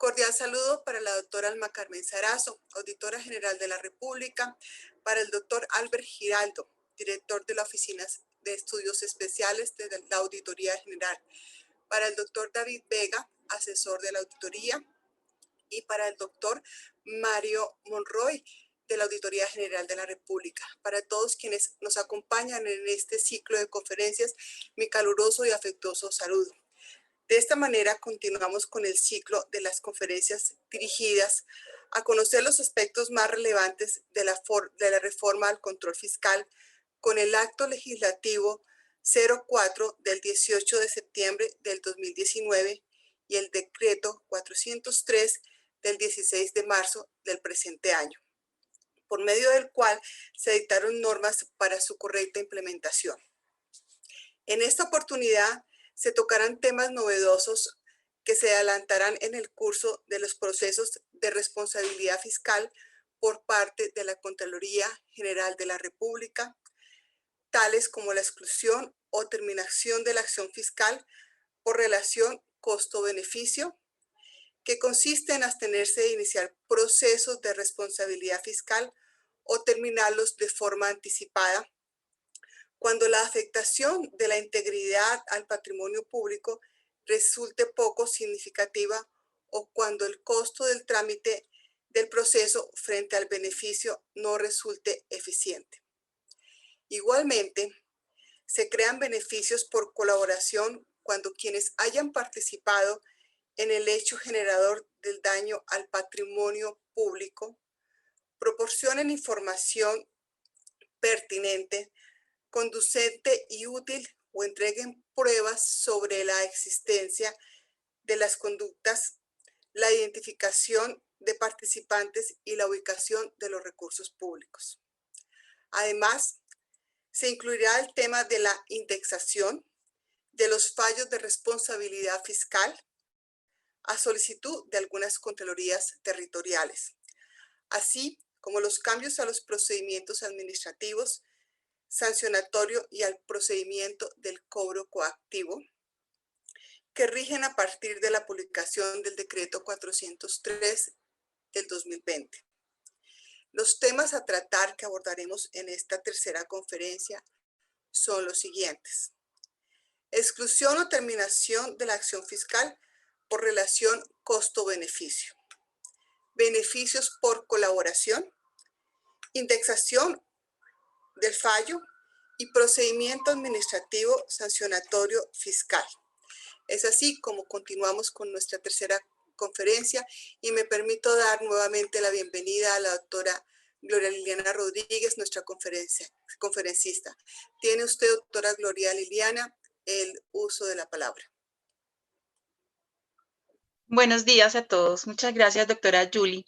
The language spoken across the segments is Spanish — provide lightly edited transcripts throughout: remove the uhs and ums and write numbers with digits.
Cordial saludo para la doctora Alma Carmen Sarazo, Auditora General de la República, para el doctor Albert Giraldo, director de la Oficina de Estudios Especiales de la Auditoría General, para el doctor David Vega, asesor de la auditoría, y para el doctor Mario Monroy, de la Auditoría General de la República. Para todos quienes nos acompañan en este ciclo de conferencias, mi caluroso y afectuoso saludo. De esta manera, continuamos con el ciclo de las conferencias dirigidas a conocer los aspectos más relevantes de la reforma al control fiscal con el acto legislativo 04 del 18 de septiembre del 2019 y el decreto 403 del 16 de marzo del presente año, por medio del cual se dictaron normas para su correcta implementación. En esta oportunidad se tocarán temas novedosos que se adelantarán en el curso de los procesos de responsabilidad fiscal por parte de la Contraloría General de la República, tales como la exclusión o terminación de la acción fiscal por relación costo-beneficio, que consiste en abstenerse de iniciar procesos de responsabilidad fiscal o terminarlos de forma anticipada, cuando la afectación de la integridad al patrimonio público resulte poco significativa o cuando el costo del trámite del proceso frente al beneficio no resulte eficiente. Igualmente, se crean beneficios por colaboración cuando quienes hayan participado en el hecho generador del daño al patrimonio público proporcionen información pertinente, conducente y útil o entreguen pruebas sobre la existencia de las conductas, la identificación de participantes y la ubicación de los recursos públicos. Además, se incluirá el tema de la indexación de los fallos de responsabilidad fiscal a solicitud de algunas contralorías territoriales, así como los cambios a los procedimientos administrativos sancionatorio y al procedimiento del cobro coactivo, que rigen a partir de la publicación del decreto 403 del 2020. Los temas a tratar que abordaremos en esta tercera conferencia son los siguientes: exclusión o terminación de la acción fiscal por relación costo-beneficio, beneficios por colaboración, indexación del fallo y procedimiento administrativo sancionatorio fiscal. Es así como continuamos con nuestra tercera conferencia y me permito dar nuevamente la bienvenida a la doctora Gloria Liliana Rodríguez, nuestra conferencista. Tiene usted, doctora Gloria Liliana, el uso de la palabra. Buenos días a todos. Muchas gracias, doctora Julie.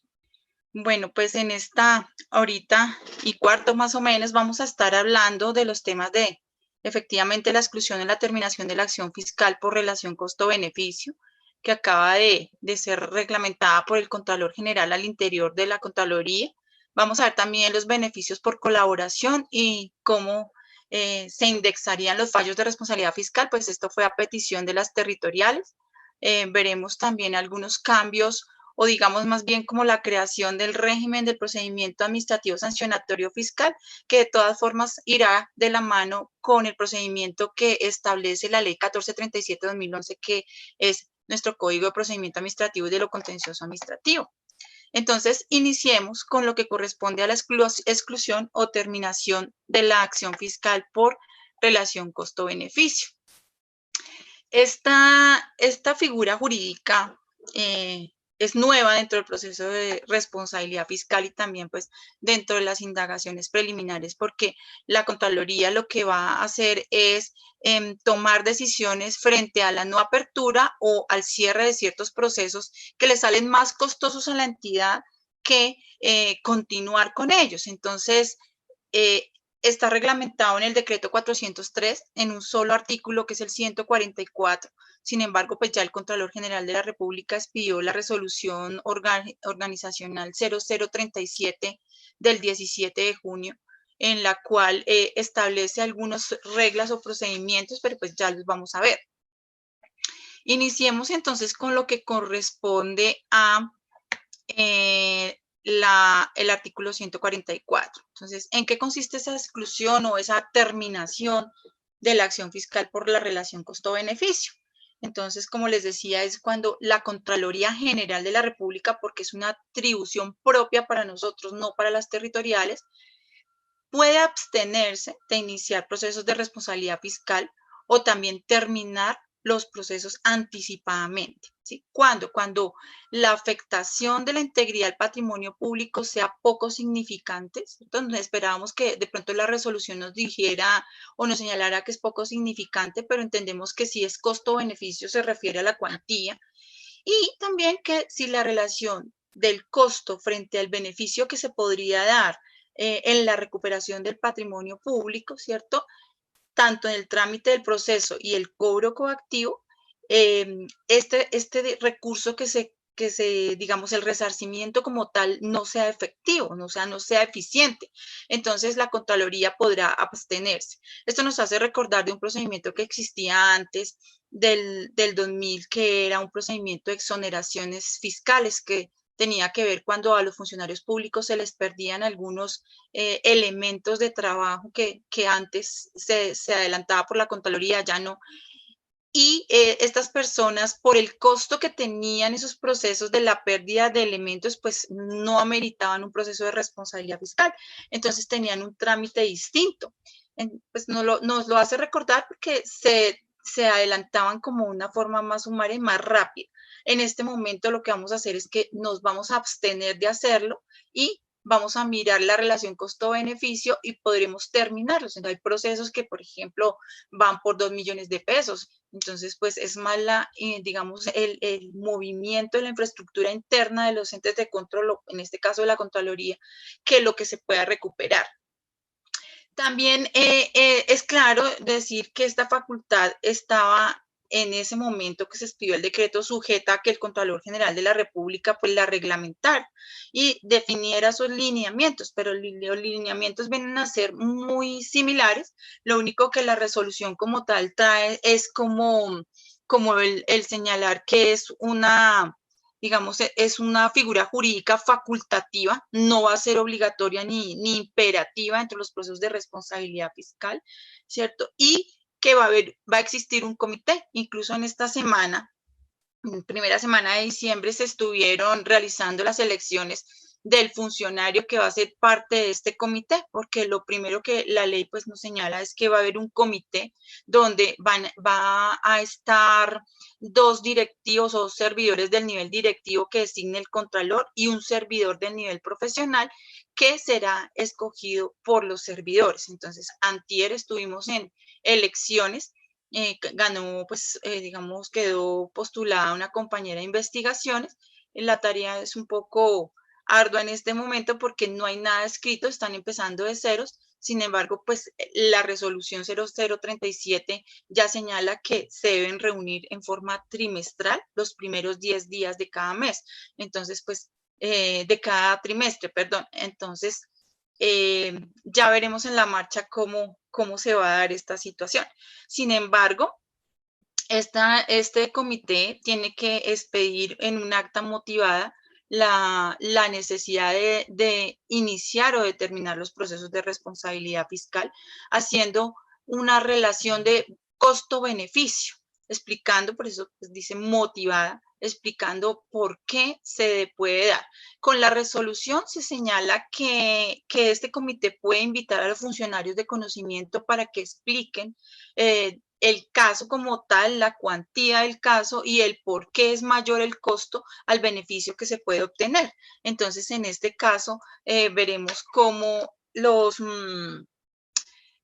Bueno, pues en esta horita y cuarto más o menos vamos a estar hablando de los temas de efectivamente la exclusión y la terminación de la acción fiscal por relación costo-beneficio, que acaba de ser reglamentada por el Contralor General al interior de la Contraloría. Vamos a ver también los beneficios por colaboración y cómo se indexarían los fallos de responsabilidad fiscal, pues esto fue a petición de las territoriales. Veremos también algunos cambios o digamos más bien como la creación del régimen del procedimiento administrativo sancionatorio fiscal, que de todas formas irá de la mano con el procedimiento que establece la ley 1437-2011, que es nuestro Código de Procedimiento Administrativo y de lo Contencioso Administrativo. Entonces, iniciemos con lo que corresponde a la exclusión o terminación de la acción fiscal por relación costo-beneficio. Esta figura jurídica es nueva dentro del proceso de responsabilidad fiscal y también pues dentro de las indagaciones preliminares, porque la Contraloría lo que va a hacer es tomar decisiones frente a la no apertura o al cierre de ciertos procesos que le salen más costosos a la entidad que continuar con ellos. Entonces, está reglamentado en el decreto 403 en un solo artículo, que es el 144. Sin embargo, pues ya el Contralor General de la República expidió la resolución organizacional 0037 del 17 de junio, en la cual establece algunas reglas o procedimientos, pero pues ya los vamos a ver. Iniciemos entonces con lo que corresponde a el artículo 144. Entonces, ¿en qué consiste esa exclusión o esa terminación de la acción fiscal por la relación costo-beneficio? Entonces, como les decía, es cuando la Contraloría General de la República, porque es una atribución propia para nosotros, no para las territoriales, puede abstenerse de iniciar procesos de responsabilidad fiscal o también terminar los procesos anticipadamente. ¿Sí? ¿Cuándo? Cuando la afectación de la integridad del patrimonio público sea poco significante. Entonces esperábamos que de pronto la resolución nos dijera o nos señalara que es poco significante, pero entendemos que si es costo-beneficio se refiere a la cuantía. Y también que si la relación del costo frente al beneficio que se podría dar en la recuperación del patrimonio público, ¿cierto? Tanto en el trámite del proceso y el cobro coactivo, este recurso digamos, el resarcimiento como tal no sea efectivo, no sea eficiente. Entonces, la Contraloría podrá abstenerse. Esto nos hace recordar de un procedimiento que existía antes del 2000, que era un procedimiento de exoneraciones fiscales que tenía que ver cuando a los funcionarios públicos se les perdían algunos elementos de trabajo que antes se adelantaba por la Contraloría, ya no. Y estas personas, por el costo que tenían esos procesos de la pérdida de elementos, pues no ameritaban un proceso de responsabilidad fiscal. Entonces tenían un trámite distinto. Pues nos lo hace recordar porque se adelantaban como una forma más sumaria y más rápida. En este momento lo que vamos a hacer es que nos vamos a abstener de hacerlo y vamos a mirar la relación costo-beneficio y podremos terminarlos. Entonces, hay procesos que, por ejemplo, van por 2 millones de pesos. Entonces, pues es más digamos, el movimiento de la infraestructura interna de los entes de control, en este caso de la Contraloría, que lo que se pueda recuperar. También es claro decir que esta facultad estaba en ese momento que se expidió el decreto sujeta a que el Contralor General de la República pues la reglamentara y definiera sus lineamientos, pero los lineamientos vienen a ser muy similares, lo único que la resolución como tal trae es como el señalar que es una, digamos, es una figura jurídica facultativa, no va a ser obligatoria ni imperativa entre los procesos de responsabilidad fiscal, ¿cierto? Y que va a existir un comité, incluso en esta semana, en primera semana de diciembre, se estuvieron realizando las elecciones del funcionario que va a ser parte de este comité, porque lo primero que la ley pues nos señala es que va a haber un comité donde va a estar 2 directivos o servidores del nivel directivo que designe el contralor y un servidor del nivel profesional que será escogido por los servidores. Entonces, antier estuvimos en elecciones, ganó, pues, digamos, quedó postulada una compañera de investigaciones. La tarea es un poco ardua en este momento porque no hay nada escrito, están empezando de ceros. Sin embargo, pues la resolución 0037 ya señala que se deben reunir en forma trimestral los primeros 10 días de cada mes. Entonces, pues, de cada trimestre, perdón. Entonces, ya veremos en la marcha cómo se va a dar esta situación. Sin embargo, este comité tiene que expedir en un acta motivada la necesidad de iniciar o de terminar los procesos de responsabilidad fiscal, haciendo una relación de costo-beneficio, explicando, por eso pues, dice motivada, explicando por qué se puede dar. Con la resolución se señala que este comité puede invitar a los funcionarios de conocimiento para que expliquen el caso como tal, la cuantía del caso y el por qué es mayor el costo al beneficio que se puede obtener. Entonces, en este caso, veremos cómo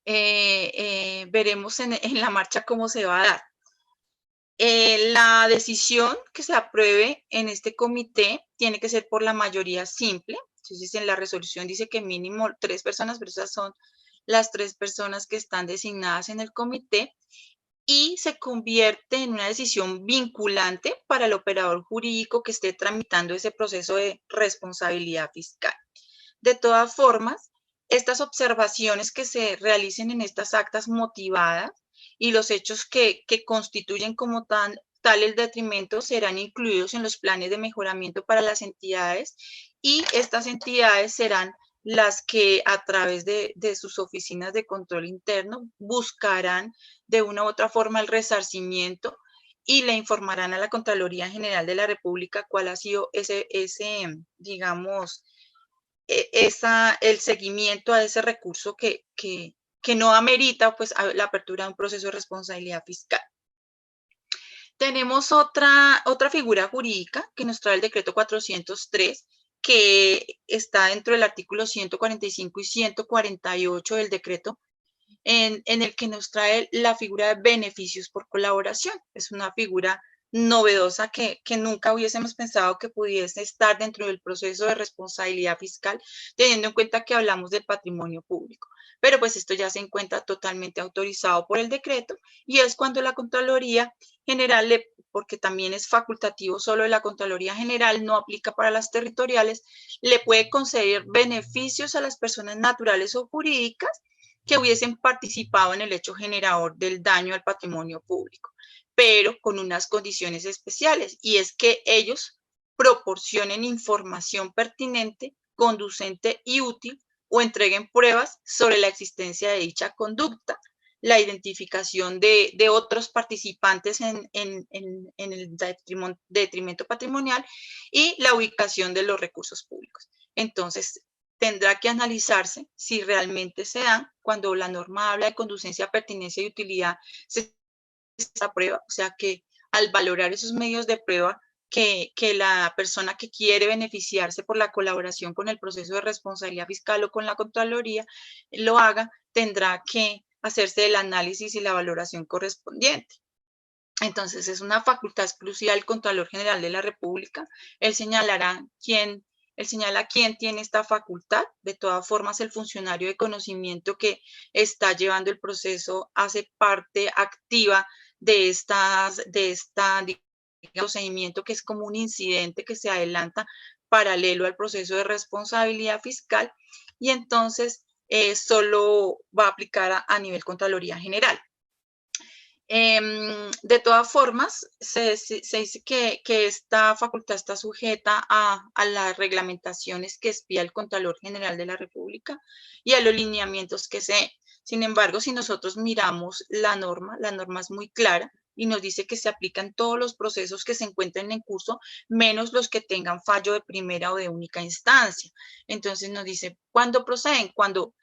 veremos en la marcha cómo se va a dar. La decisión que se apruebe en este comité tiene que ser por la mayoría simple. Entonces, en la resolución dice que mínimo 3 personas, pero esas son las 3 personas que están designadas en el comité y se convierte en una decisión vinculante para el operador jurídico que esté tramitando ese proceso de responsabilidad fiscal. De todas formas, estas observaciones que se realicen en estas actas motivadas y los hechos que constituyen como tal tales detrimentos serán incluidos en los planes de mejoramiento para las entidades y estas entidades serán las que a través de sus oficinas de control interno buscarán de una u otra forma el resarcimiento y le informarán a la Contraloría General de la República cuál ha sido digamos, el seguimiento a ese recurso que no amerita pues la apertura de un proceso de responsabilidad fiscal. Tenemos otra figura jurídica que nos trae el decreto 403, que está dentro del artículo 145 y 148 del decreto, en el que nos trae la figura de beneficios por colaboración. Es una figura novedosa que nunca hubiésemos pensado que pudiese estar dentro del proceso de responsabilidad fiscal, teniendo en cuenta que hablamos del patrimonio público. Pero pues esto ya se encuentra totalmente autorizado por el decreto y es cuando la Contraloría General, porque también es facultativo solo de la Contraloría General, no aplica para las territoriales, le puede conceder beneficios a las personas naturales o jurídicas que hubiesen participado en el hecho generador del daño al patrimonio público, pero con unas condiciones especiales, y es que ellos proporcionen información pertinente, conducente y útil o entreguen pruebas sobre la existencia de dicha conducta, la identificación de otros participantes en el detrimento patrimonial y la ubicación de los recursos públicos. Entonces, tendrá que analizarse si realmente se dan cuando la norma habla de conducencia, pertinencia y utilidad, se prueba, o sea que al valorar esos medios de prueba, que la persona que quiere beneficiarse por la colaboración con el proceso de responsabilidad fiscal o con la Contraloría lo haga, tendrá que hacerse el análisis y la valoración correspondiente. Entonces, es una facultad exclusiva del Contralor General de la República. Él señala quién tiene esta facultad. De todas formas, el funcionario de conocimiento que está llevando el proceso hace parte activa de este procedimiento, que es como un incidente que se adelanta paralelo al proceso de responsabilidad fiscal, y entonces solo va a aplicar a nivel Contraloría General. De todas formas, se dice que esta facultad está sujeta a las reglamentaciones que expide el Contralor General de la República y a los lineamientos que se den. Sin embargo, si nosotros miramos la norma es muy clara y nos dice que se aplican todos los procesos que se encuentren en curso, menos los que tengan fallo de primera o de única instancia. Entonces nos dice, ¿cuándo proceden? Cuando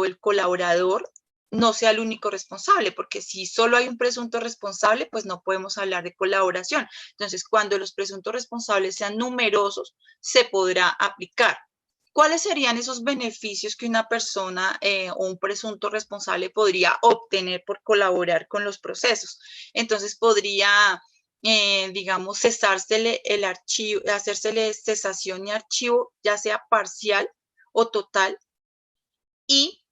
el colaborador no sea el único responsable, porque si solo hay un presunto responsable, pues no podemos hablar de colaboración. Entonces, cuando los presuntos responsables sean numerosos, se podrá aplicar. ¿Cuáles serían esos beneficios que una persona o un presunto responsable podría obtener por colaborar con los procesos? Entonces, podría, digamos, cesársele el archivo, hacérsele cesación y archivo, ya sea parcial o total, y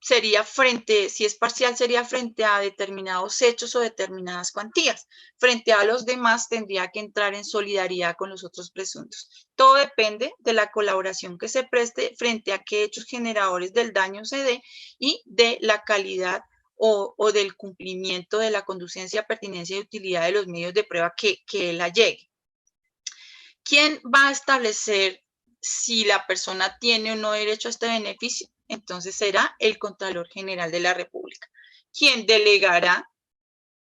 si es parcial, sería frente a determinados hechos o determinadas cuantías. Frente a los demás, tendría que entrar en solidaridad con los otros presuntos. Todo depende de la colaboración que se preste frente a qué hechos generadores del daño se dé y de la calidad o del cumplimiento de la conducencia, pertinencia y utilidad de los medios de prueba que él allegue. ¿Quién va a establecer si la persona tiene o no derecho a este beneficio? Entonces será el Contralor General de la República, quien delegará,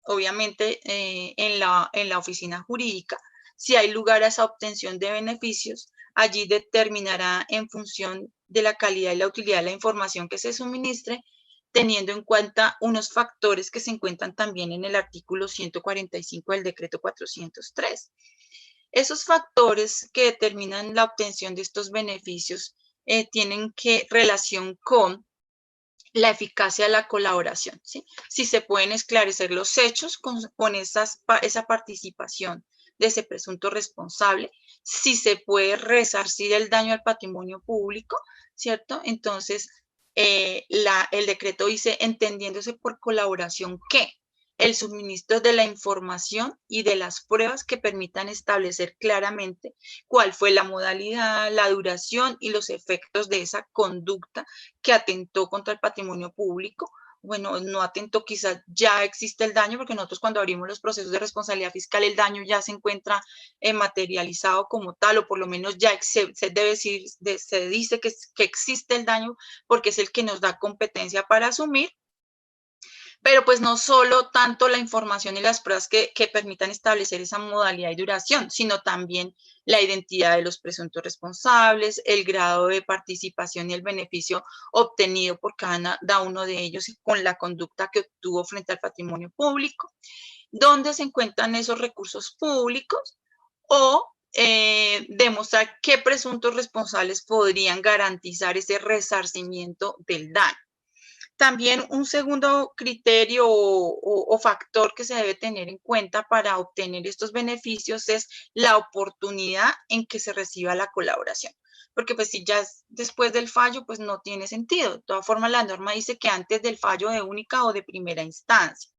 obviamente, en la oficina jurídica, si hay lugar a esa obtención de beneficios. Allí determinará en función de la calidad y la utilidad de la información que se suministre, teniendo en cuenta unos factores que se encuentran también en el artículo 145 del decreto 403. Esos factores que determinan la obtención de estos beneficios tienen relación con la eficacia de la colaboración, ¿sí? Si se pueden esclarecer los hechos con esa participación de ese presunto responsable, si se puede resarcir el daño al patrimonio público, ¿cierto? Entonces, el decreto dice, entendiéndose por colaboración que el suministro de la información y de las pruebas que permitan establecer claramente cuál fue la modalidad, la duración y los efectos de esa conducta que atentó contra el patrimonio público bueno, no atentó, quizás ya existe el daño, porque nosotros cuando abrimos los procesos de responsabilidad fiscal, el daño ya se encuentra materializado como tal, o por lo menos ya se debe decir, se dice que existe el daño porque es el que nos da competencia para asumir. Pero pues no solo tanto la información y las pruebas que permitan establecer esa modalidad y duración, sino también la identidad de los presuntos responsables, el grado de participación y el beneficio obtenido por cada uno de ellos con la conducta que obtuvo frente al patrimonio público, dónde se encuentran esos recursos públicos o demostrar qué presuntos responsables podrían garantizar ese resarcimiento del daño. También un segundo criterio o factor que se debe tener en cuenta para obtener estos beneficios es la oportunidad en que se reciba la colaboración. Porque pues si ya es después del fallo, pues no tiene sentido. De todas formas, la norma dice que antes del fallo de única o de primera instancia.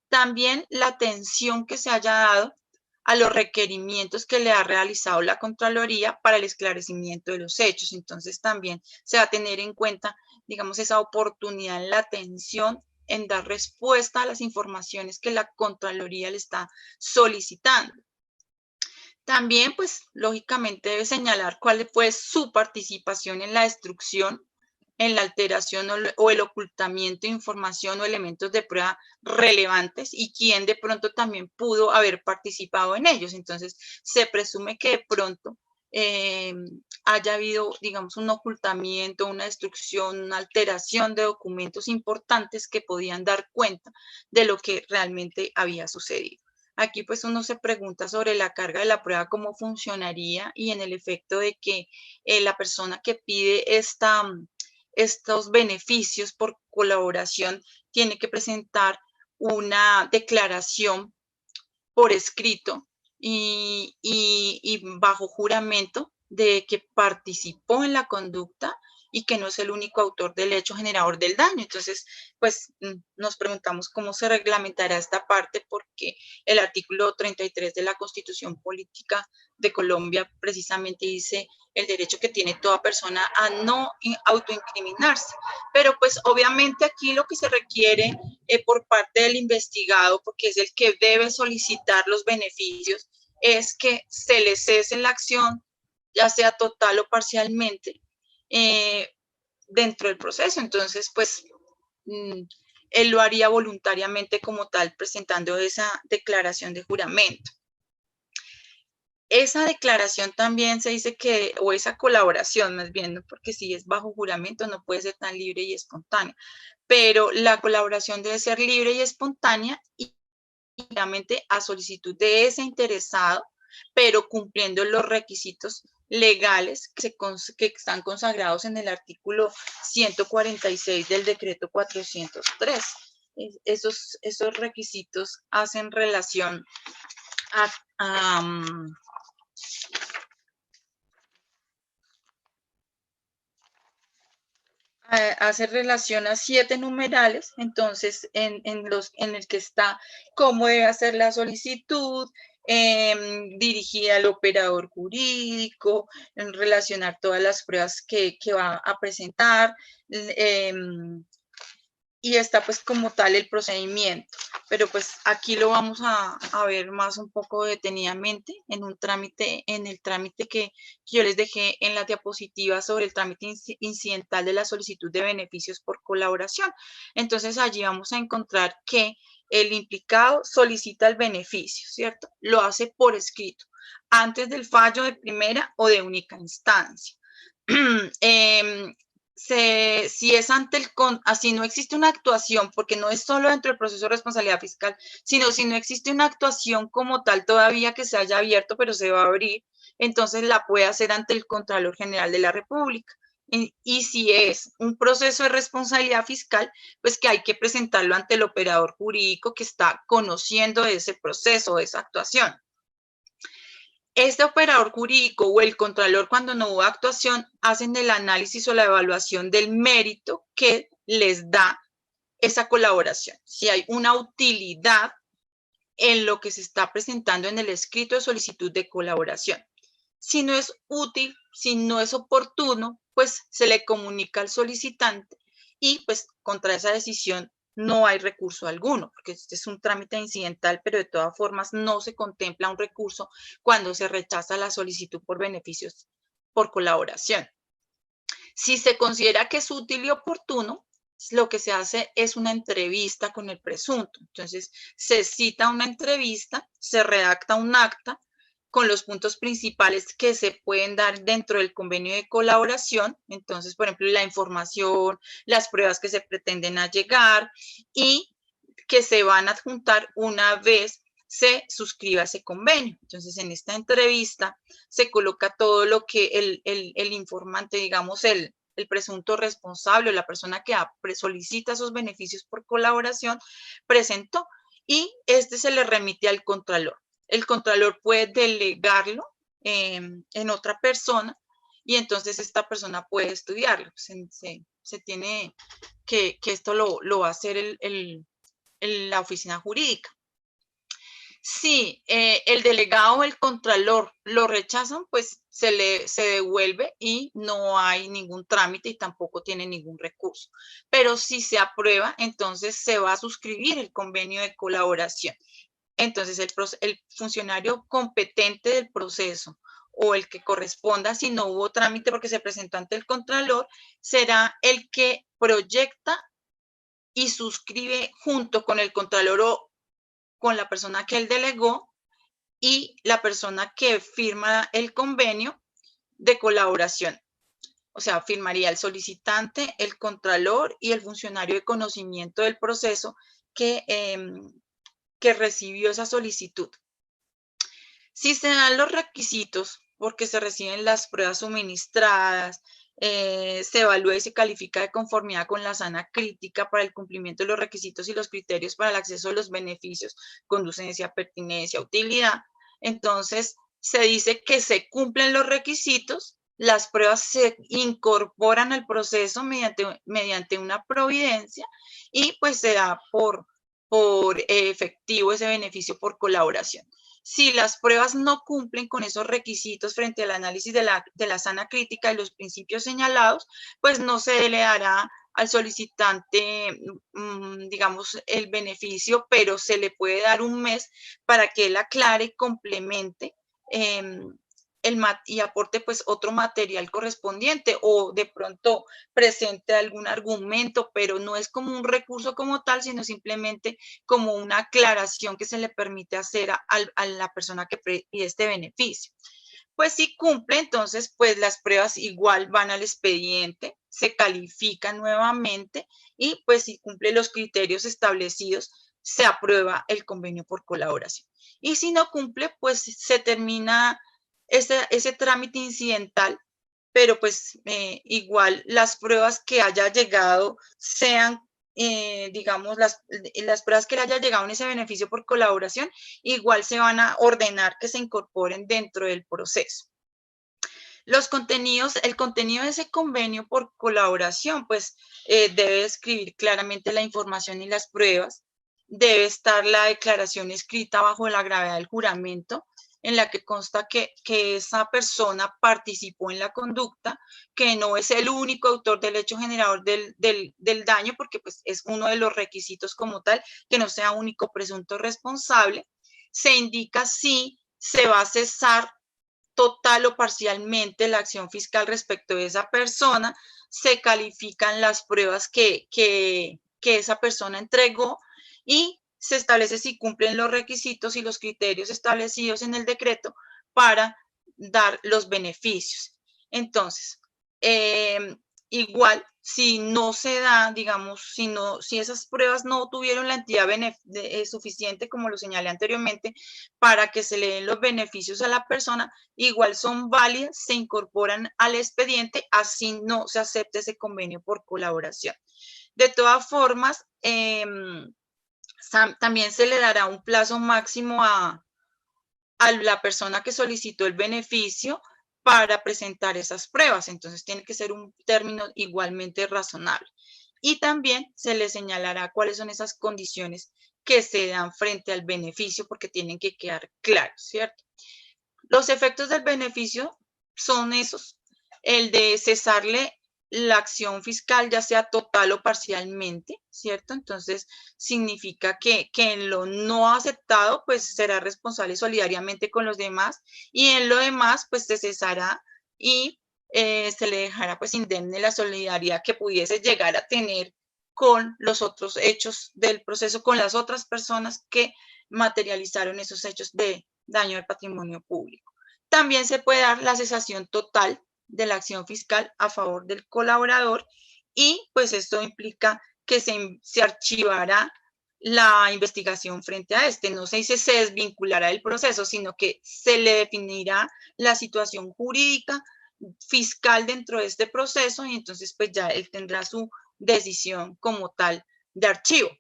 También la atención que se haya dado a los requerimientos que le ha realizado la Contraloría para el esclarecimiento de los hechos. Entonces, también se va a tener en cuenta, digamos, esa oportunidad en la atención en dar respuesta a las informaciones que la Contraloría le está solicitando. También, pues, lógicamente debe señalar cuál fue su participación en la destrucción, en la alteración o el ocultamiento de información o elementos de prueba relevantes y quién de pronto también pudo haber participado en ellos. Entonces, se presume que de pronto haya habido, digamos, un ocultamiento, una destrucción, una alteración de documentos importantes que podían dar cuenta de lo que realmente había sucedido. Aquí pues uno se pregunta sobre la carga de la prueba, cómo funcionaría y en el efecto de que la persona que pide estos beneficios por colaboración tiene que presentar una declaración por escrito y bajo juramento de que participó en la conducta y que no es el único autor del hecho generador del daño. Entonces, pues nos preguntamos cómo se reglamentará esta parte, porque el artículo 33 de la Constitución Política de Colombia precisamente dice el derecho que tiene toda persona a no autoincriminarse. Pero pues obviamente aquí lo que se requiere por parte del investigado, porque es el que debe solicitar los beneficios, es que se le cese la acción, ya sea total o parcialmente, dentro del proceso. Entonces, pues, él lo haría voluntariamente como tal, presentando esa declaración de juramento. Esa declaración también se dice que, o esa colaboración más bien, porque si es bajo juramento no puede ser tan libre y espontánea, pero la colaboración debe ser libre y espontánea y únicamente a solicitud de ese interesado, pero cumpliendo los requisitos legales que están consagrados en el artículo 146 del decreto 403. Esos requisitos hacen relación hace relación a 7 numerales, entonces en el que está cómo debe hacer la solicitud, dirigida al operador jurídico, en relacionar todas las pruebas que va a presentar, y está pues como tal el procedimiento. Pero pues aquí lo vamos a ver más un poco detenidamente en un trámite, en el trámite que yo les dejé en la diapositiva sobre el trámite incidental de la solicitud de beneficios por colaboración. Entonces allí vamos a encontrar que el implicado solicita el beneficio, ¿cierto? Lo hace por escrito, antes del fallo de primera o de única instancia. Si es ante así no existe una actuación, porque no es solo dentro del proceso de responsabilidad fiscal, sino si no existe una actuación como tal todavía que se haya abierto, pero se va a abrir, entonces la puede hacer ante el Contralor General de la República. Y si es un proceso de responsabilidad fiscal, pues que hay que presentarlo ante el operador jurídico que está conociendo de ese proceso, de esa actuación. Este operador jurídico o el contralor, cuando no hubo actuación, hacen el análisis o la evaluación del mérito que les da esa colaboración. Si hay una utilidad en lo que se está presentando en el escrito de solicitud de colaboración. Si no es útil, si no es oportuno, pues se le comunica al solicitante y pues contra esa decisión no hay recurso alguno, porque este es un trámite incidental, pero de todas formas no se contempla un recurso cuando se rechaza la solicitud por beneficios por colaboración. Si se considera que es útil y oportuno, lo que se hace es una entrevista con el presunto. Entonces, se cita una entrevista, se redacta un acta con los puntos principales que se pueden dar dentro del convenio de colaboración. Entonces, por ejemplo, la información, las pruebas que se pretenden allegar y que se van a adjuntar una vez se suscriba ese convenio. Entonces, en esta entrevista se coloca todo lo que el informante, digamos, el presunto responsable o la persona que solicita esos beneficios por colaboración presentó y este se le remite al contralor. El contralor puede delegarlo en otra persona y entonces esta persona puede estudiarlo. Se tiene que esto lo va a hacer la oficina jurídica. Si el delegado o el contralor lo rechazan, pues se devuelve y no hay ningún trámite y tampoco tiene ningún recurso. Pero si se aprueba, entonces se va a suscribir el convenio de colaboración. Entonces el funcionario competente del proceso o el que corresponda, si no hubo trámite porque se presentó ante el contralor, será el que proyecta y suscribe junto con el contralor o con la persona que él delegó y la persona que firma el convenio de colaboración. O sea, firmaría el solicitante, el contralor y el funcionario de conocimiento del proceso que recibió esa solicitud. Si se dan los requisitos porque se reciben las pruebas suministradas, se evalúa y se califica de conformidad con la sana crítica para el cumplimiento de los requisitos y los criterios para el acceso a los beneficios, conducencia, pertinencia, utilidad. Entonces, se dice que se cumplen los requisitos, las pruebas se incorporan al proceso mediante una providencia y pues se da por efectivo ese beneficio por colaboración. Si las pruebas no cumplen con esos requisitos frente al análisis de la sana crítica y los principios señalados, pues no se le dará al solicitante, digamos, el beneficio, pero se le puede dar un mes para que él aclare y complemente y aporte pues otro material correspondiente o de pronto presente algún argumento, pero no es como un recurso como tal, sino simplemente como una aclaración que se le permite hacer a la persona que pide este beneficio. Pues si cumple, entonces pues las pruebas igual van al expediente, se califican nuevamente y pues si cumple los criterios establecidos, se aprueba el convenio por colaboración. Y si no cumple, pues se termina ese trámite incidental, pero pues igual las pruebas que haya llegado sean, digamos, las pruebas que le haya llegado en ese beneficio por colaboración, igual se van a ordenar que se incorporen dentro del proceso. Los contenidos, el contenido de ese convenio por colaboración, pues debe describir claramente la información y las pruebas, debe estar la declaración escrita bajo la gravedad del juramento, en la que consta que esa persona participó en la conducta, que no es el único autor del hecho generador del daño, porque pues es uno de los requisitos como tal, que no sea único presunto responsable. Se indica si se va a cesar total o parcialmente la acción fiscal respecto de esa persona, se califican las pruebas que esa persona entregó y se establece si cumplen los requisitos y los criterios establecidos en el decreto para dar los beneficios. Entonces, igual, si no se da, digamos, si esas pruebas no tuvieron la entidad suficiente, como lo señalé anteriormente, para que se le den los beneficios a la persona, igual son válidas, se incorporan al expediente, así no se acepte ese convenio por colaboración. De todas formas, también se le dará un plazo máximo a la persona que solicitó el beneficio para presentar esas pruebas. Entonces, tiene que ser un término igualmente razonable. Y también se le señalará cuáles son esas condiciones que se dan frente al beneficio, porque tienen que quedar claros, ¿cierto? Los efectos del beneficio son esos, el de cesarle la acción fiscal, ya sea total o parcialmente, ¿cierto? Entonces, significa que en lo no aceptado, pues será responsable solidariamente con los demás, y en lo demás, pues se cesará y se le dejará pues indemne la solidaridad que pudiese llegar a tener con los otros hechos del proceso, con las otras personas que materializaron esos hechos de daño al patrimonio público. También se puede dar la cesación total de la acción fiscal a favor del colaborador, y pues esto implica que se archivará la investigación frente a este. No se dice se desvinculará del proceso, sino que se le definirá la situación jurídica fiscal dentro de este proceso, y entonces pues ya él tendrá su decisión como tal de archivo.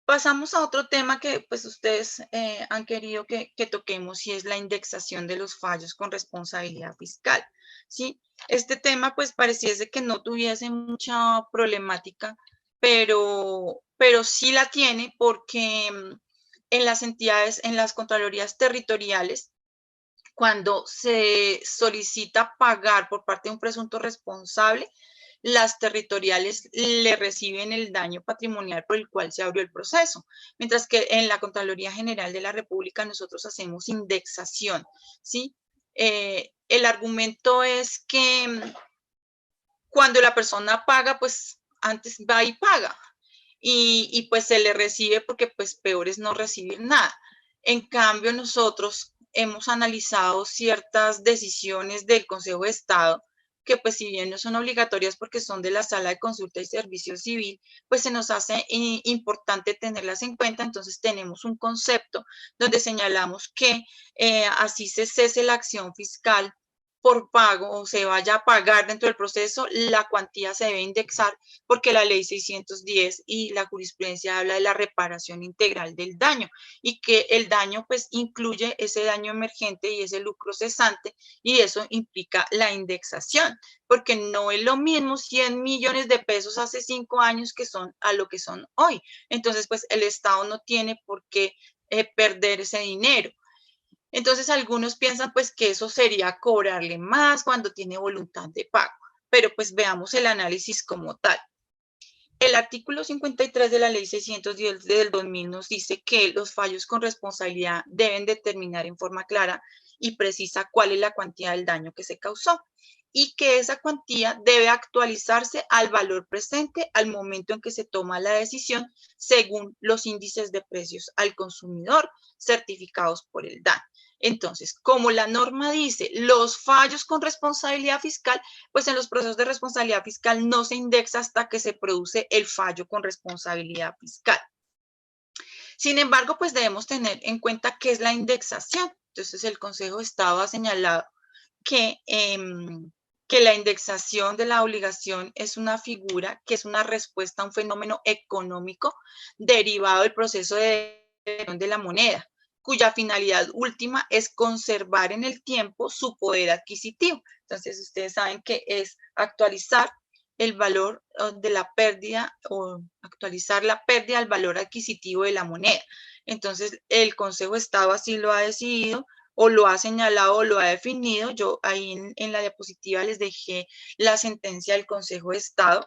Pasamos a otro tema que pues ustedes han querido que toquemos, y es la indexación de los fallos con responsabilidad fiscal, ¿sí? Este tema pues pareciese que no tuviese mucha problemática, pero sí la tiene, porque en las entidades, en las contralorías territoriales, cuando se solicita pagar por parte de un presunto responsable, las territoriales le reciben el daño patrimonial por el cual se abrió el proceso, mientras que en la Contraloría General de la República nosotros hacemos indexación, ¿sí? El argumento es que cuando la persona paga, pues antes va y paga, y pues se le recibe, porque pues peor es no recibir nada. En cambio, nosotros hemos analizado ciertas decisiones del Consejo de Estado que pues si bien no son obligatorias porque son de la Sala de Consulta y Servicio Civil, pues se nos hace importante tenerlas en cuenta. Entonces tenemos un concepto donde señalamos que así se cese la acción fiscal por pago o se vaya a pagar dentro del proceso, la cuantía se debe indexar, porque la ley 610 y la jurisprudencia habla de la reparación integral del daño, y que el daño pues incluye ese daño emergente y ese lucro cesante, y eso implica la indexación, porque no es lo mismo 100 millones de pesos hace 5 años que son a lo que son hoy. Entonces pues el Estado no tiene por qué perder ese dinero. Entonces algunos piensan pues que eso sería cobrarle más cuando tiene voluntad de pago, pero pues veamos el análisis como tal. El artículo 53 de la ley 610 del 2000 nos dice que los fallos con responsabilidad deben determinar en forma clara y precisa cuál es la cuantía del daño que se causó, y que esa cuantía debe actualizarse al valor presente al momento en que se toma la decisión, según los índices de precios al consumidor certificados por el DAN. Entonces, como la norma dice, los fallos con responsabilidad fiscal, pues en los procesos de responsabilidad fiscal no se indexa hasta que se produce el fallo con responsabilidad fiscal. Sin embargo, pues debemos tener en cuenta qué es la indexación. Entonces, el Consejo de Estado ha señalado que la indexación de la obligación es una figura que es una respuesta a un fenómeno económico derivado del proceso de la moneda, cuya finalidad última es conservar en el tiempo su poder adquisitivo. Entonces, ustedes saben que es actualizar el valor de la pérdida, o actualizar la pérdida del valor adquisitivo de la moneda. Entonces, el Consejo de Estado así lo ha decidido, o lo ha señalado, o lo ha definido. Yo ahí en la diapositiva les dejé la sentencia del Consejo de Estado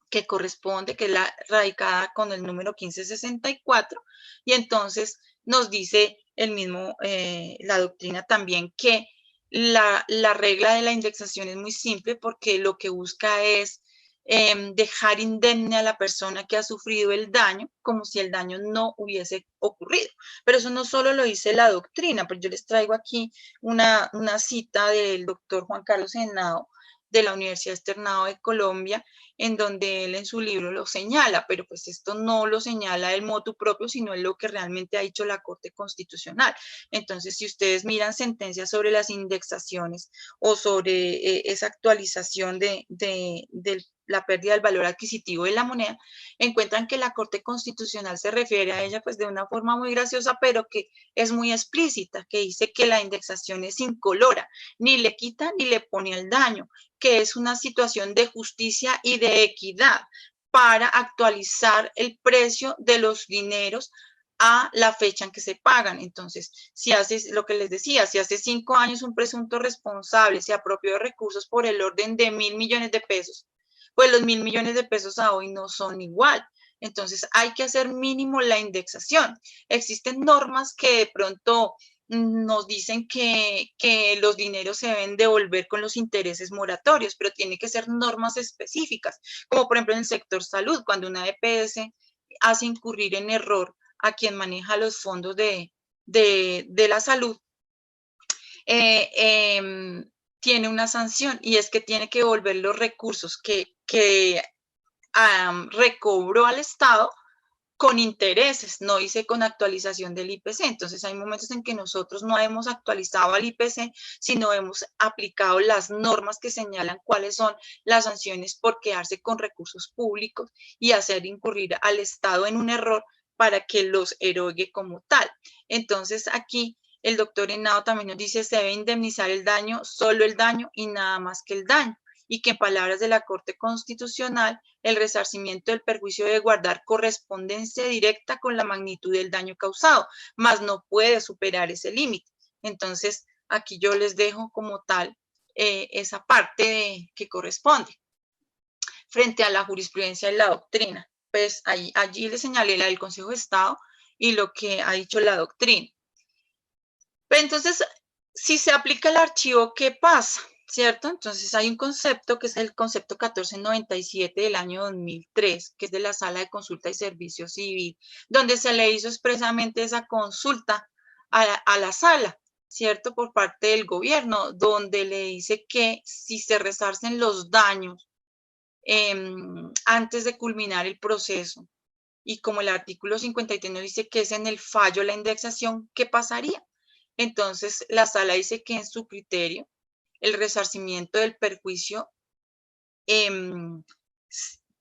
que corresponde, que es la radicada con el número 1564, y entonces nos dice el mismo, la doctrina también, que la regla de la indexación es muy simple, porque lo que busca es dejar indemne a la persona que ha sufrido el daño, como si el daño no hubiese ocurrido. Pero eso no solo lo dice la doctrina, pero yo les traigo aquí una cita del doctor Juan Carlos Henao, de la Universidad Externado de Colombia, en donde él en su libro lo señala, pero pues esto no lo señala el motu propio, sino es lo que realmente ha dicho la Corte Constitucional. Entonces, si ustedes miran sentencias sobre las indexaciones o sobre esa actualización de la pérdida del valor adquisitivo de la moneda, encuentran que la Corte Constitucional se refiere a ella pues de una forma muy graciosa, pero que es muy explícita, que dice que la indexación es incolora, ni le quita ni le pone al daño, que es una situación de justicia y de equidad para actualizar el precio de los dineros a la fecha en que se pagan. Entonces, si hace lo que les decía, si hace 5 años un presunto responsable se apropió de recursos por el orden de 1.000 millones de pesos, pues los 1.000 millones de pesos a hoy no son igual. Entonces, hay que hacer mínimo la indexación. Existen normas que de pronto nos dicen que los dineros se deben devolver con los intereses moratorios, pero tiene que ser normas específicas, como por ejemplo en el sector salud, cuando una EPS hace incurrir en error a quien maneja los fondos de la salud, tiene una sanción, y es que tiene que devolver los recursos que recobró al Estado con intereses, no dice con actualización del IPC. Entonces hay momentos en que nosotros no hemos actualizado al IPC, sino hemos aplicado las normas que señalan cuáles son las sanciones por quedarse con recursos públicos y hacer incurrir al Estado en un error para que los erogue como tal. Entonces aquí el doctor Henao también nos dice, se debe indemnizar el daño, solo el daño y nada más que el daño, y que en palabras de la Corte Constitucional, el resarcimiento del perjuicio debe guardar correspondencia directa con la magnitud del daño causado, mas no puede superar ese límite. Entonces, aquí yo les dejo como tal esa parte que corresponde. Frente a la jurisprudencia y la doctrina, pues allí les señalé la del Consejo de Estado y lo que ha dicho la doctrina. Pero entonces, si se aplica el archivo, ¿qué pasa? ¿Cierto? Entonces hay un concepto que es el concepto 1497 del año 2003, que es de la Sala de Consulta y Servicio Civil, donde se le hizo expresamente esa consulta a la sala, ¿cierto? Por parte del gobierno, donde le dice que si se resarcen los daños antes de culminar el proceso, y como el artículo 53 nos dice que es en el fallo la indexación, ¿qué pasaría? Entonces, la sala dice que en su criterio, el resarcimiento del perjuicio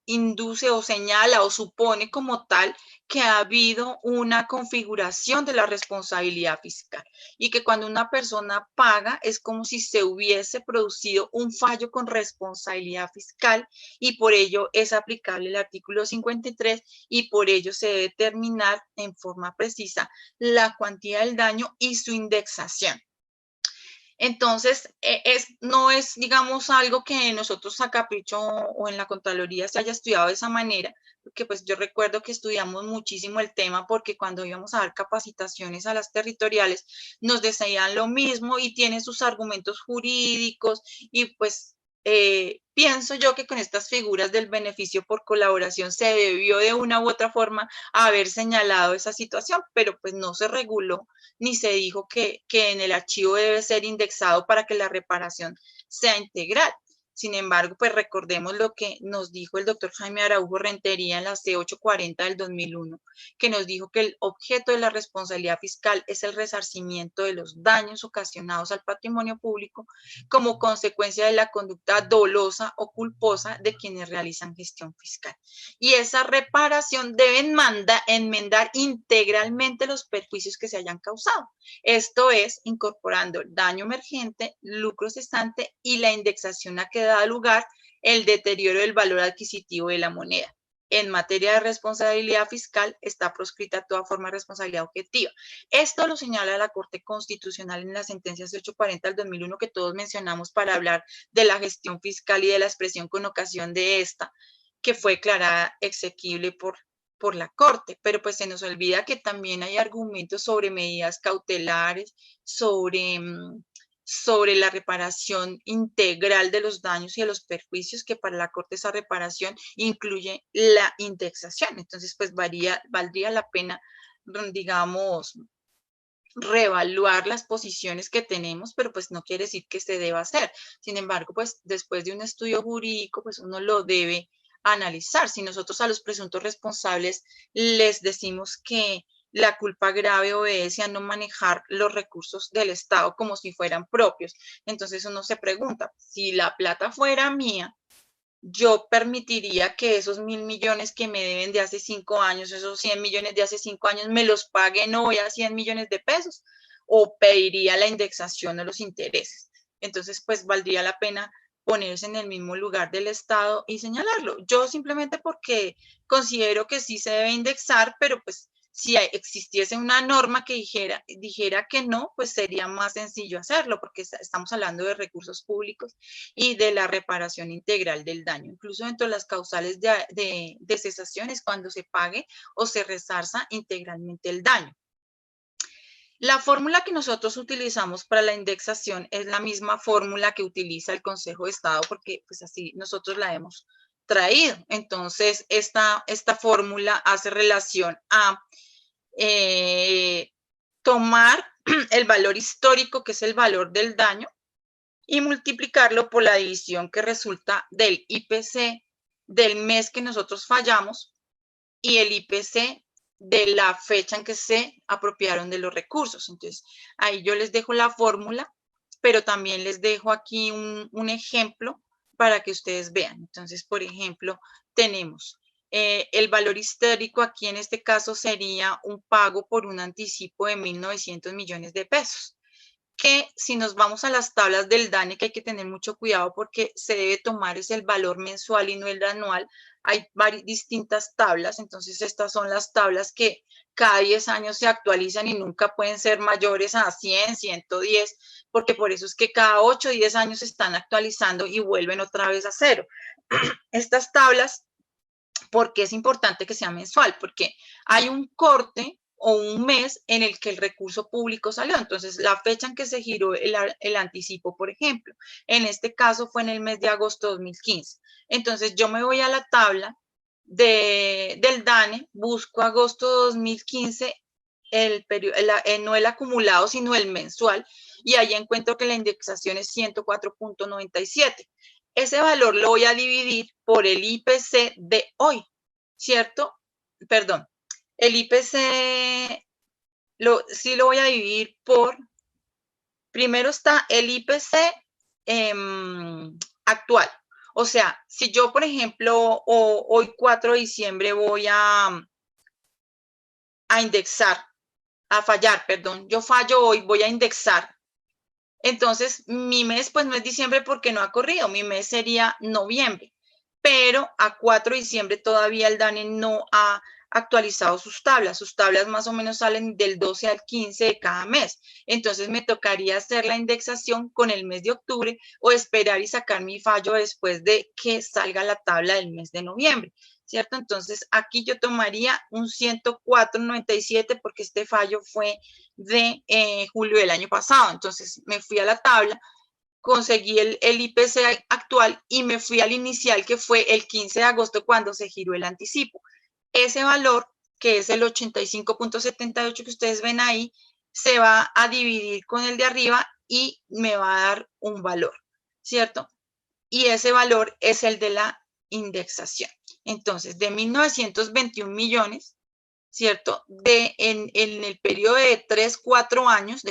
induce o señala o supone como tal que ha habido una configuración de la responsabilidad fiscal y que cuando una persona paga es como si se hubiese producido un fallo con responsabilidad fiscal y por ello es aplicable el artículo 53 y por ello se debe determinar en forma precisa la cuantía del daño y su indexación. Entonces, no es, digamos, algo que nosotros a capricho o en la Contraloría se haya estudiado de esa manera, porque pues yo recuerdo que estudiamos muchísimo el tema porque cuando íbamos a dar capacitaciones a las territoriales nos decían lo mismo y tiene sus argumentos jurídicos y pues pienso yo que con estas figuras del beneficio por colaboración se debió de una u otra forma haber señalado esa situación, pero pues no se reguló ni se dijo que en el archivo debe ser indexado para que la reparación sea integral. Sin embargo, pues recordemos lo que nos dijo el doctor Jaime Araujo Rentería en la C840 del 2001, que nos dijo que el objeto de la responsabilidad fiscal es el resarcimiento de los daños ocasionados al patrimonio público como consecuencia de la conducta dolosa o culposa de quienes realizan gestión fiscal. Y esa reparación debe enmendar integralmente los perjuicios que se hayan causado. Esto es, incorporando daño emergente, lucro cesante y la indexación a que da lugar el deterioro del valor adquisitivo de la moneda. En materia de responsabilidad fiscal está proscrita toda forma de responsabilidad objetiva. Esto lo señala la Corte Constitucional en la sentencia 840 del 2001 que todos mencionamos para hablar de la gestión fiscal y de la expresión con ocasión de esta, que fue declarada exequible por la Corte, pero pues se nos olvida que también hay argumentos sobre medidas cautelares, sobre la reparación integral de los daños y de los perjuicios, que para la Corte esa reparación incluye la indexación. Entonces, pues valdría la pena, digamos, reevaluar las posiciones que tenemos, pero pues no quiere decir que se deba hacer. Sin embargo, pues después de un estudio jurídico, pues uno lo debe analizar. Si nosotros a los presuntos responsables les decimos que la culpa grave obedece a no manejar los recursos del Estado como si fueran propios, entonces uno se pregunta, si la plata fuera mía, yo permitiría que esos 1.000 millones que me deben de hace 5 años, esos 100 millones de hace 5 años, me los paguen hoy a 100 millones de pesos, o pediría la indexación o los intereses. Entonces, pues valdría la pena ponerse en el mismo lugar del Estado y señalarlo. Yo simplemente porque considero que sí se debe indexar, pero pues Si existiese una norma que dijera que no, pues sería más sencillo hacerlo, porque estamos hablando de recursos públicos y de la reparación integral del daño. Incluso dentro de las causales de cesación es cuando se pague o se resarza integralmente el daño. La fórmula que nosotros utilizamos para la indexación es la misma fórmula que utiliza el Consejo de Estado, porque pues así nosotros la hemos traído. Entonces, esta fórmula hace relación a tomar el valor histórico, que es el valor del daño, y multiplicarlo por la división que resulta del IPC del mes que nosotros fallamos y el IPC de la fecha en que se apropiaron de los recursos. Entonces, ahí yo les dejo la fórmula, pero también les dejo aquí un ejemplo para que ustedes vean. Entonces, por ejemplo, tenemos el valor histórico aquí en este caso sería un pago por un anticipo de 1.900 millones de pesos. Que si nos vamos a las tablas del DANE, que hay que tener mucho cuidado porque se debe tomar es el valor mensual y no el anual. Hay distintas tablas, entonces estas son las tablas que cada 10 años se actualizan y nunca pueden ser mayores a 100, 110, porque por eso es que cada 8 o 10 años se están actualizando y vuelven otra vez a cero. Estas tablas, ¿por qué es importante que sea mensual? Porque hay un corte o un mes en el que el recurso público salió. Entonces, la fecha en que se giró el anticipo, por ejemplo, en este caso fue en el mes de agosto de 2015. Entonces, yo me voy a la tabla del DANE, busco agosto de 2015, no el acumulado, sino el mensual, y ahí encuentro que la indexación es 104.97. Ese valor lo voy a dividir por el IPC de hoy, ¿cierto? Perdón, el IPC sí lo voy a dividir por, primero está el IPC actual. O sea, si yo, por ejemplo, hoy 4 de diciembre voy a indexar, a fallar, perdón, yo fallo hoy, voy a indexar. Entonces, mi mes, pues no es diciembre porque no ha corrido, mi mes sería noviembre, pero a 4 de diciembre todavía el DANE no ha actualizado sus tablas más o menos salen del 12 al 15 de cada mes, entonces me tocaría hacer la indexación con el mes de octubre o esperar y sacar mi fallo después de que salga la tabla del mes de noviembre, ¿cierto? Entonces, aquí yo tomaría un 104.97 porque este fallo fue de julio del año pasado. Entonces, me fui a la tabla, conseguí el IPC actual y me fui al inicial, que fue el 15 de agosto cuando se giró el anticipo. Ese valor, que es el 85.78 que ustedes ven ahí, se va a dividir con el de arriba y me va a dar un valor, ¿cierto? Y ese valor es el de la indexación. Entonces, de 1.921 millones, ¿cierto? En el periodo de 4 años,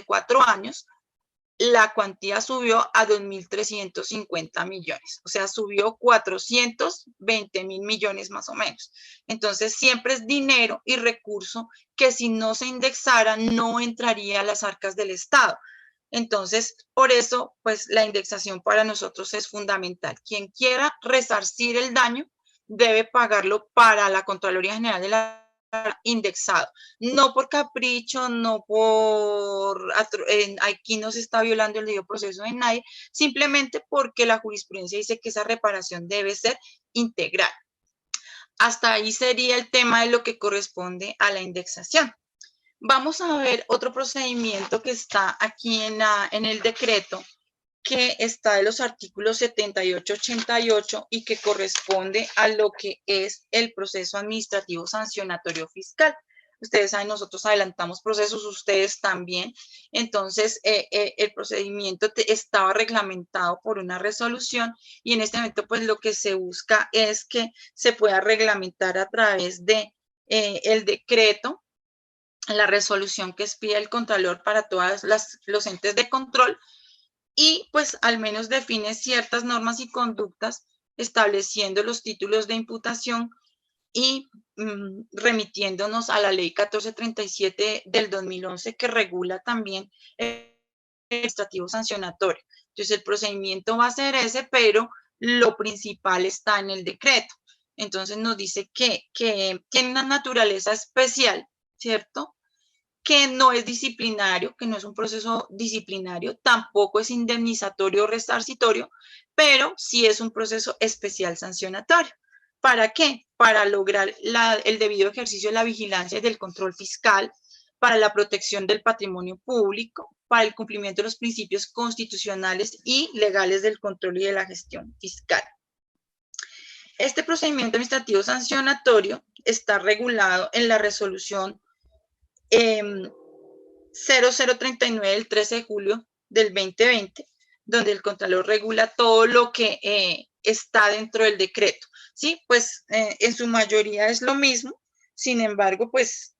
la cuantía subió a 2.350 millones, o sea, subió 420.000 millones más o menos. Entonces, siempre es dinero y recurso que si no se indexara no entraría a las arcas del Estado. Entonces, por eso, pues la indexación para nosotros es fundamental. Quien quiera resarcir el daño debe pagarlo para la Contraloría General de la indexado, no por capricho, no por, aquí no se está violando el debido proceso de nadie, simplemente porque la jurisprudencia dice que esa reparación debe ser integral. Hasta ahí sería el tema de lo que corresponde a la indexación. Vamos a ver otro procedimiento que está aquí en el decreto, que está de los artículos 78, 88 y que corresponde a lo que es el proceso administrativo sancionatorio fiscal. Ustedes saben, nosotros adelantamos procesos, ustedes también. Entonces, el procedimiento estaba reglamentado por una resolución y en este momento, pues, lo que se busca es que se pueda reglamentar a través de el decreto, la resolución que expide el Contralor para todos los entes de control, y pues al menos define ciertas normas y conductas estableciendo los títulos de imputación y remitiéndonos a la ley 1437 del 2011 que regula también el administrativo sancionatorio. Entonces el procedimiento va a ser ese, pero lo principal está en el decreto. Entonces nos dice que tiene una naturaleza especial, ¿cierto? Que no es disciplinario, que no es un proceso disciplinario, tampoco es indemnizatorio o resarcitorio, pero sí es un proceso especial sancionatorio. ¿Para qué? Para lograr el debido ejercicio de la vigilancia y del control fiscal, para la protección del patrimonio público, para el cumplimiento de los principios constitucionales y legales del control y de la gestión fiscal. Este procedimiento administrativo sancionatorio está regulado en la resolución 0039 del 13 de julio del 2020, donde el Contralor regula todo lo que está dentro del decreto. Sí, pues en su mayoría es lo mismo, sin embargo, pues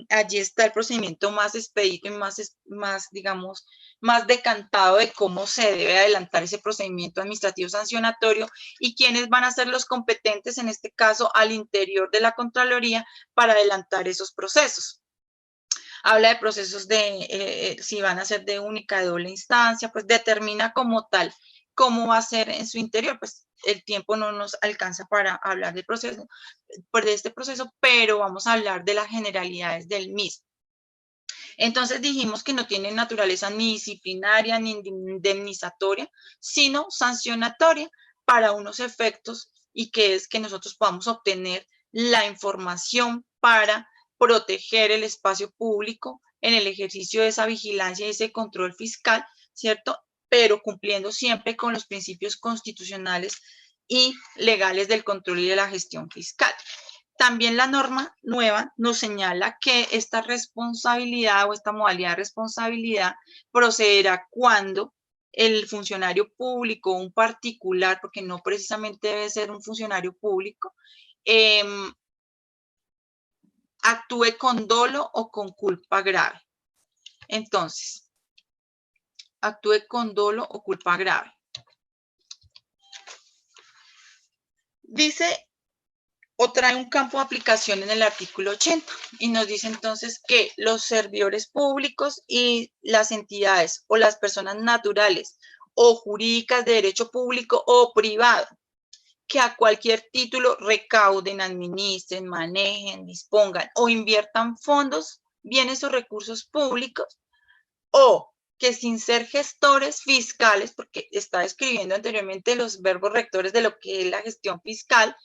allí está el procedimiento más expedito y más, digamos, más decantado de cómo se debe adelantar ese procedimiento administrativo sancionatorio y quiénes van a ser los competentes, en este caso, al interior de la Contraloría para adelantar esos procesos. Habla de procesos de si van a ser de única, de doble instancia, pues determina como tal cómo va a ser en su interior, pues el tiempo no nos alcanza para hablar del proceso, de este proceso, pero vamos a hablar de las generalidades del mismo. Entonces dijimos que no tiene naturaleza ni disciplinaria ni indemnizatoria, sino sancionatoria para unos efectos y que es que nosotros podamos obtener la información para proteger el espacio público en el ejercicio de esa vigilancia y ese control fiscal, ¿cierto? Pero cumpliendo siempre con los principios constitucionales y legales del control y de la gestión fiscal. También la norma nueva nos señala que esta responsabilidad o esta modalidad de responsabilidad procederá cuando el funcionario público o un particular, porque no precisamente debe ser un funcionario público, actúe con dolo o con culpa grave. Entonces, actúe con dolo o culpa grave. Dice o trae un campo de aplicación en el artículo 80 y nos dice entonces que los servidores públicos y las entidades o las personas naturales o jurídicas de derecho público o privado que a cualquier título recauden, administren, manejen, dispongan o inviertan fondos, bienes o recursos públicos o que sin ser gestores fiscales, porque está describiendo anteriormente los verbos rectores de lo que es la gestión fiscal,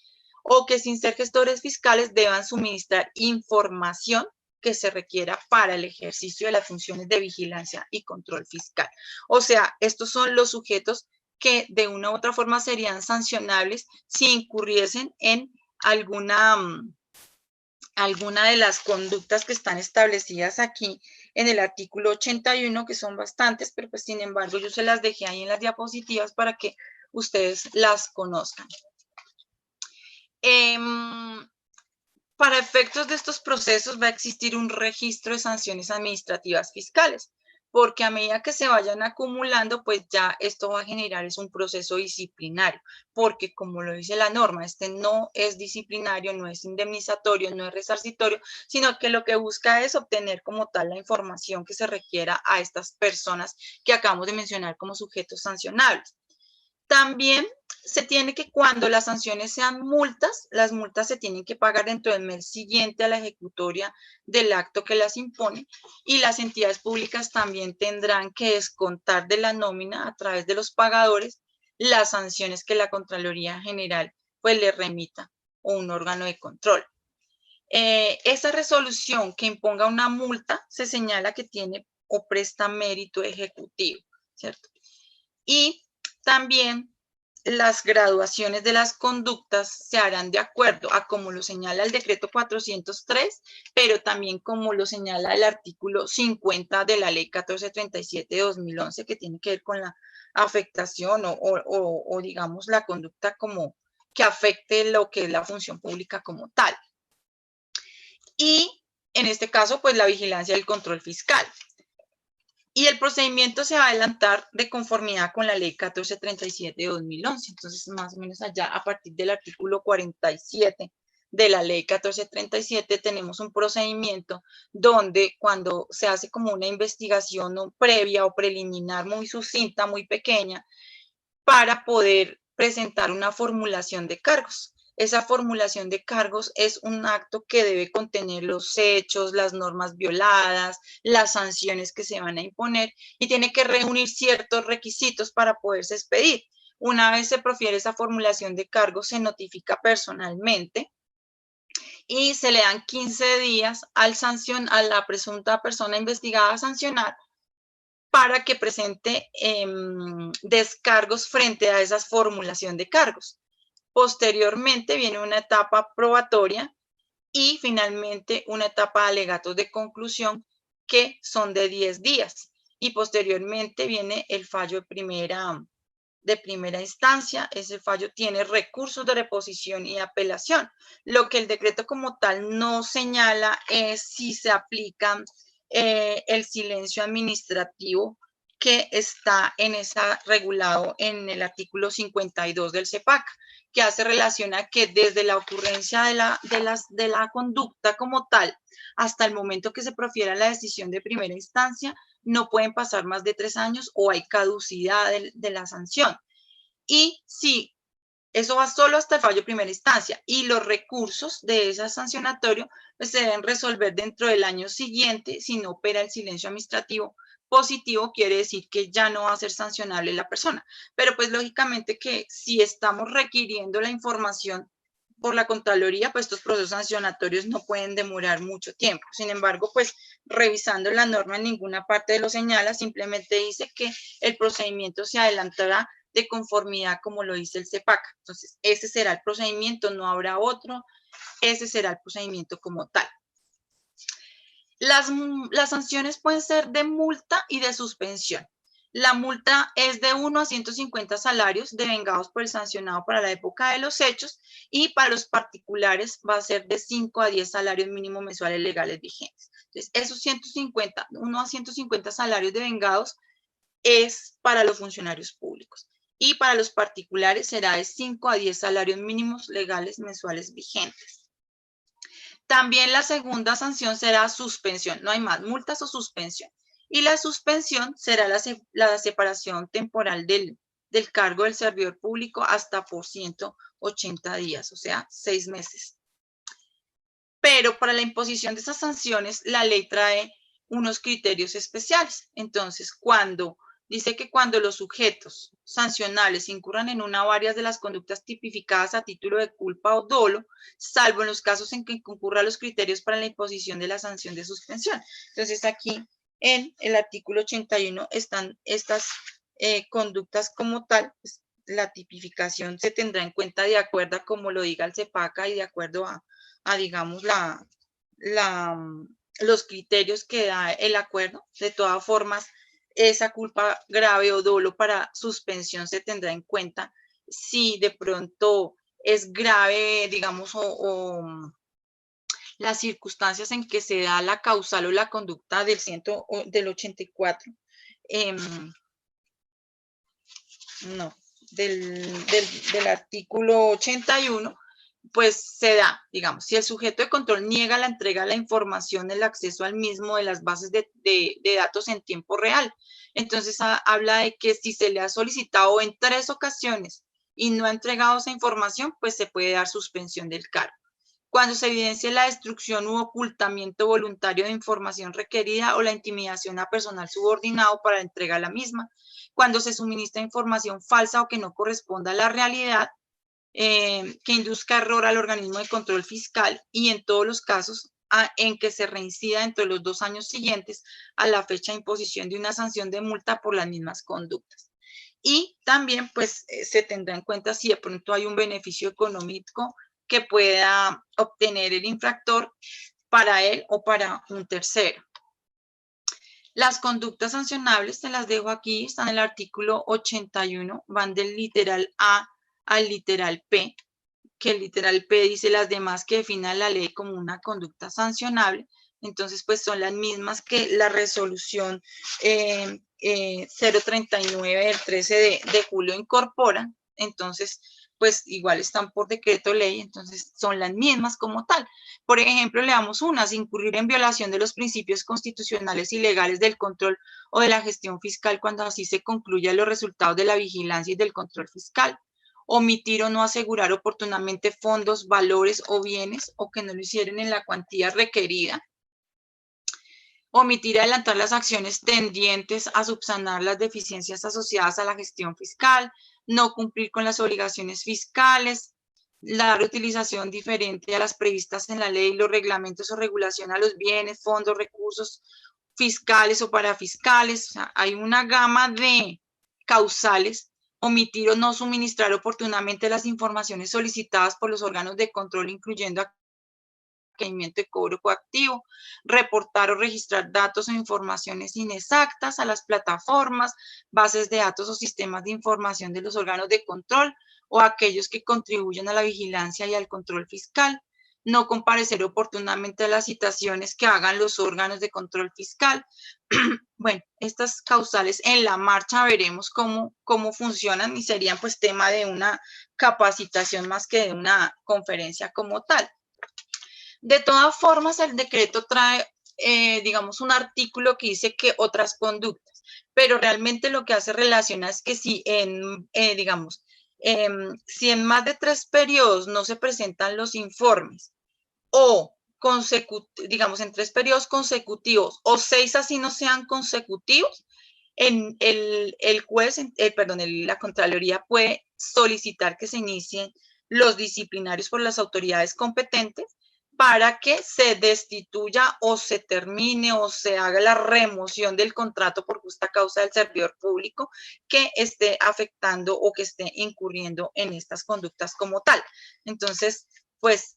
o que sin ser gestores fiscales deban suministrar información que se requiera para el ejercicio de las funciones de vigilancia y control fiscal. O sea, estos son los sujetos que de una u otra forma serían sancionables si incurriesen en alguna de las conductas que están establecidas aquí en el artículo 81, que son bastantes, pero pues sin embargo yo se las dejé ahí en las diapositivas para que ustedes las conozcan. Para efectos de estos procesos va a existir un registro de sanciones administrativas fiscales, porque a medida que se vayan acumulando, pues ya esto va a generar es un proceso disciplinario, porque como lo dice la norma, este no es disciplinario, no es indemnizatorio, no es resarcitorio, sino que lo que busca es obtener como tal la información que se requiera a estas personas que acabamos de mencionar como sujetos sancionables. También se tiene que cuando las sanciones sean multas, las multas se tienen que pagar dentro del mes siguiente a la ejecutoria del acto que las impone y las entidades públicas también tendrán que descontar de la nómina a través de los pagadores las sanciones que la Contraloría General pues le remita o un órgano de control. Esa resolución que imponga una multa se señala que tiene o presta mérito ejecutivo, ¿cierto? Y también las graduaciones de las conductas se harán de acuerdo a como lo señala el decreto 403, pero también como lo señala el artículo 50 de la ley 1437 de 2011, que tiene que ver con la afectación o digamos la conducta como que afecte lo que es la función pública como tal. Y en este caso, pues la vigilancia del control fiscal. Y el procedimiento se va a adelantar de conformidad con la ley 1437 de 2011. Entonces, más o menos allá, a partir del artículo 47 de la ley 1437, tenemos un procedimiento donde cuando se hace como una investigación previa o preliminar muy sucinta, muy pequeña, para poder presentar una formulación de cargos. esa formulación de cargos es un acto que debe contener los hechos, las normas violadas, las sanciones que se van a imponer y tiene que reunir ciertos requisitos para poderse expedir. Una vez se profiere esa formulación de cargos, se notifica personalmente y se le dan 15 días a la presunta persona investigada a sancionar para que presente descargos frente a esa formulación de cargos. Posteriormente viene una etapa probatoria y finalmente una etapa de alegatos de conclusión que son de 10 días. Y posteriormente viene el fallo de primera instancia. Ese fallo tiene recursos de reposición y apelación. Lo que el decreto como tal no señala es si se aplica el silencio administrativo que está regulado en el artículo 52 del CEPAC, que hace relación a que desde la ocurrencia de la conducta como tal hasta el momento que se profiera la decisión de primera instancia, no pueden pasar más de 3 años o hay caducidad de la sanción. Y si eso va solo hasta el fallo de primera instancia y los recursos de ese sancionatorio pues, se deben resolver dentro del año siguiente si no opera el silencio administrativo positivo, quiere decir que ya no va a ser sancionable la persona. Pero pues lógicamente que si estamos requiriendo la información por la Contraloría, pues estos procesos sancionatorios no pueden demorar mucho tiempo. Sin embargo, pues revisando la norma en ninguna parte lo señala, simplemente dice que el procedimiento se adelantará de conformidad como lo dice el CEPAC. Entonces, ese será el procedimiento, no habrá otro, ese será el procedimiento como tal. Las sanciones pueden ser de multa y de suspensión. La multa es de 1 a 150 salarios devengados por el sancionado para la época de los hechos y para los particulares va a ser de 5 a 10 salarios mínimos mensuales legales vigentes. Entonces, esos 1 a 150 salarios devengados es para los funcionarios públicos y para los particulares será de 5 a 10 salarios mínimos legales mensuales vigentes. También la segunda sanción será suspensión, no hay más, multas o suspensión. Y la suspensión será la separación temporal del cargo del servidor público hasta por 180 días, o sea, 6 meses. Pero para la imposición de esas sanciones, la ley trae unos criterios especiales. Entonces, dice que cuando los sujetos sancionables incurran en una o varias de las conductas tipificadas a título de culpa o dolo, salvo en los casos en que concurran los criterios para la imposición de la sanción de suspensión. Entonces, aquí en el artículo 81 están estas conductas como tal. Pues, la tipificación se tendrá en cuenta de acuerdo a como lo diga el CEPACA y de acuerdo a digamos, los criterios que da el acuerdo. De todas formas, esa culpa grave o dolo para suspensión se tendrá en cuenta si de pronto es grave, digamos, o las circunstancias en que se da la causal o la conducta del 84, no, del artículo 81, pues se da, digamos, si el sujeto de control niega la entrega de la información, el acceso al mismo de las bases de datos en tiempo real. Entonces habla de que si se le ha solicitado en 3 ocasiones y no ha entregado esa información, pues se puede dar suspensión del cargo. Cuando se evidencie la destrucción u ocultamiento voluntario de información requerida o la intimidación a personal subordinado para la entrega de la misma, cuando se suministra información falsa o que no corresponda a la realidad, que induzca error al organismo de control fiscal y en todos los casos en que se reincida entre los 2 años siguientes a la fecha de imposición de una sanción de multa por las mismas conductas. Y también pues se tendrá en cuenta si de pronto hay un beneficio económico que pueda obtener el infractor para él o para un tercero. Las conductas sancionables, te las dejo aquí, están en el artículo 81, van del literal A al literal P, que el literal P dice las demás que defina la ley como una conducta sancionable. Entonces, pues son las mismas que la resolución 039 del 13 de julio incorpora. Entonces, pues igual están por decreto ley, entonces son las mismas como tal. Por ejemplo, le damos unas, incurrir en violación de los principios constitucionales y legales del control o de la gestión fiscal cuando así se concluyan los resultados de la vigilancia y del control fiscal, omitir o no asegurar oportunamente fondos, valores o bienes, o que no lo hicieron en la cuantía requerida. Omitir adelantar las acciones tendientes a subsanar las deficiencias asociadas a la gestión fiscal, no cumplir con las obligaciones fiscales, dar utilización diferente a las previstas en la ley, los reglamentos o regulación a los bienes, fondos, recursos fiscales o parafiscales. O sea, hay una gama de causales. Omitir o no suministrar oportunamente las informaciones solicitadas por los órganos de control, incluyendo requerimiento de cobro coactivo, reportar o registrar datos o informaciones inexactas a las plataformas, bases de datos o sistemas de información de los órganos de control o aquellos que contribuyen a la vigilancia y al control fiscal, no comparecer oportunamente a las citaciones que hagan los órganos de control fiscal. Bueno, estas causales en la marcha veremos cómo funcionan y serían pues tema de una capacitación más que de una conferencia como tal. De todas formas, el decreto trae, digamos, un artículo que dice que otras conductas, pero realmente lo que hace relación es que si digamos, si en más de 3 periodos no se presentan los informes o digamos, en 3 periodos consecutivos o 6 así no sean consecutivos, el juez, la Contraloría puede solicitar que se inicien los disciplinarios por las autoridades competentes para que se destituya o se termine o se haga la remoción del contrato por justa causa del servidor público que esté afectando o que esté incurriendo en estas conductas como tal. Entonces, pues,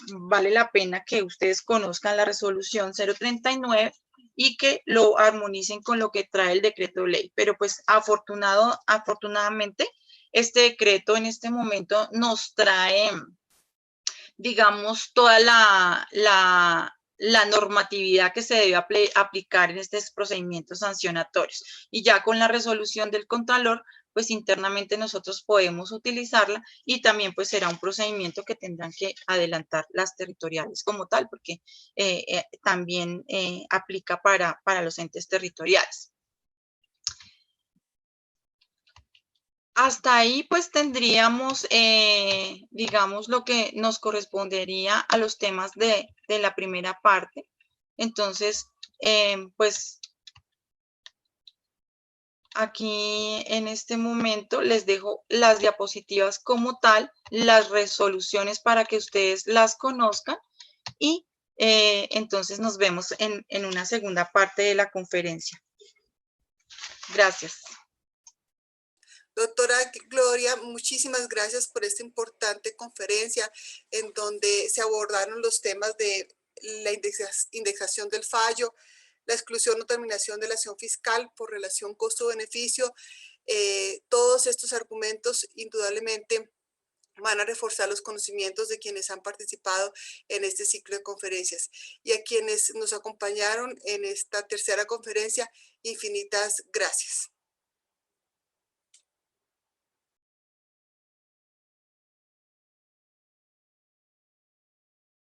vale la pena que ustedes conozcan la resolución 039 y que lo armonicen con lo que trae el decreto de ley. Pero pues afortunadamente, este decreto en este momento nos trae, digamos, toda la normatividad que se debe aplicar en estos procedimientos sancionatorios. Y ya con la resolución del Contralor, pues internamente nosotros podemos utilizarla y también pues será un procedimiento que tendrán que adelantar las territoriales como tal, porque también aplica para los entes territoriales. Hasta ahí pues tendríamos, digamos, lo que nos correspondería a los temas de la primera parte. Entonces, pues aquí en este momento les dejo las diapositivas como tal, las resoluciones para que ustedes las conozcan y entonces nos vemos en una segunda parte de la conferencia. Gracias. Doctora Gloria, muchísimas gracias por esta importante conferencia en donde se abordaron los temas de la indexación del fallo, la exclusión o terminación de la acción fiscal por relación costo-beneficio. Todos estos argumentos indudablemente van a reforzar los conocimientos de quienes han participado en este ciclo de conferencias. Y a quienes nos acompañaron en esta tercera conferencia, infinitas gracias.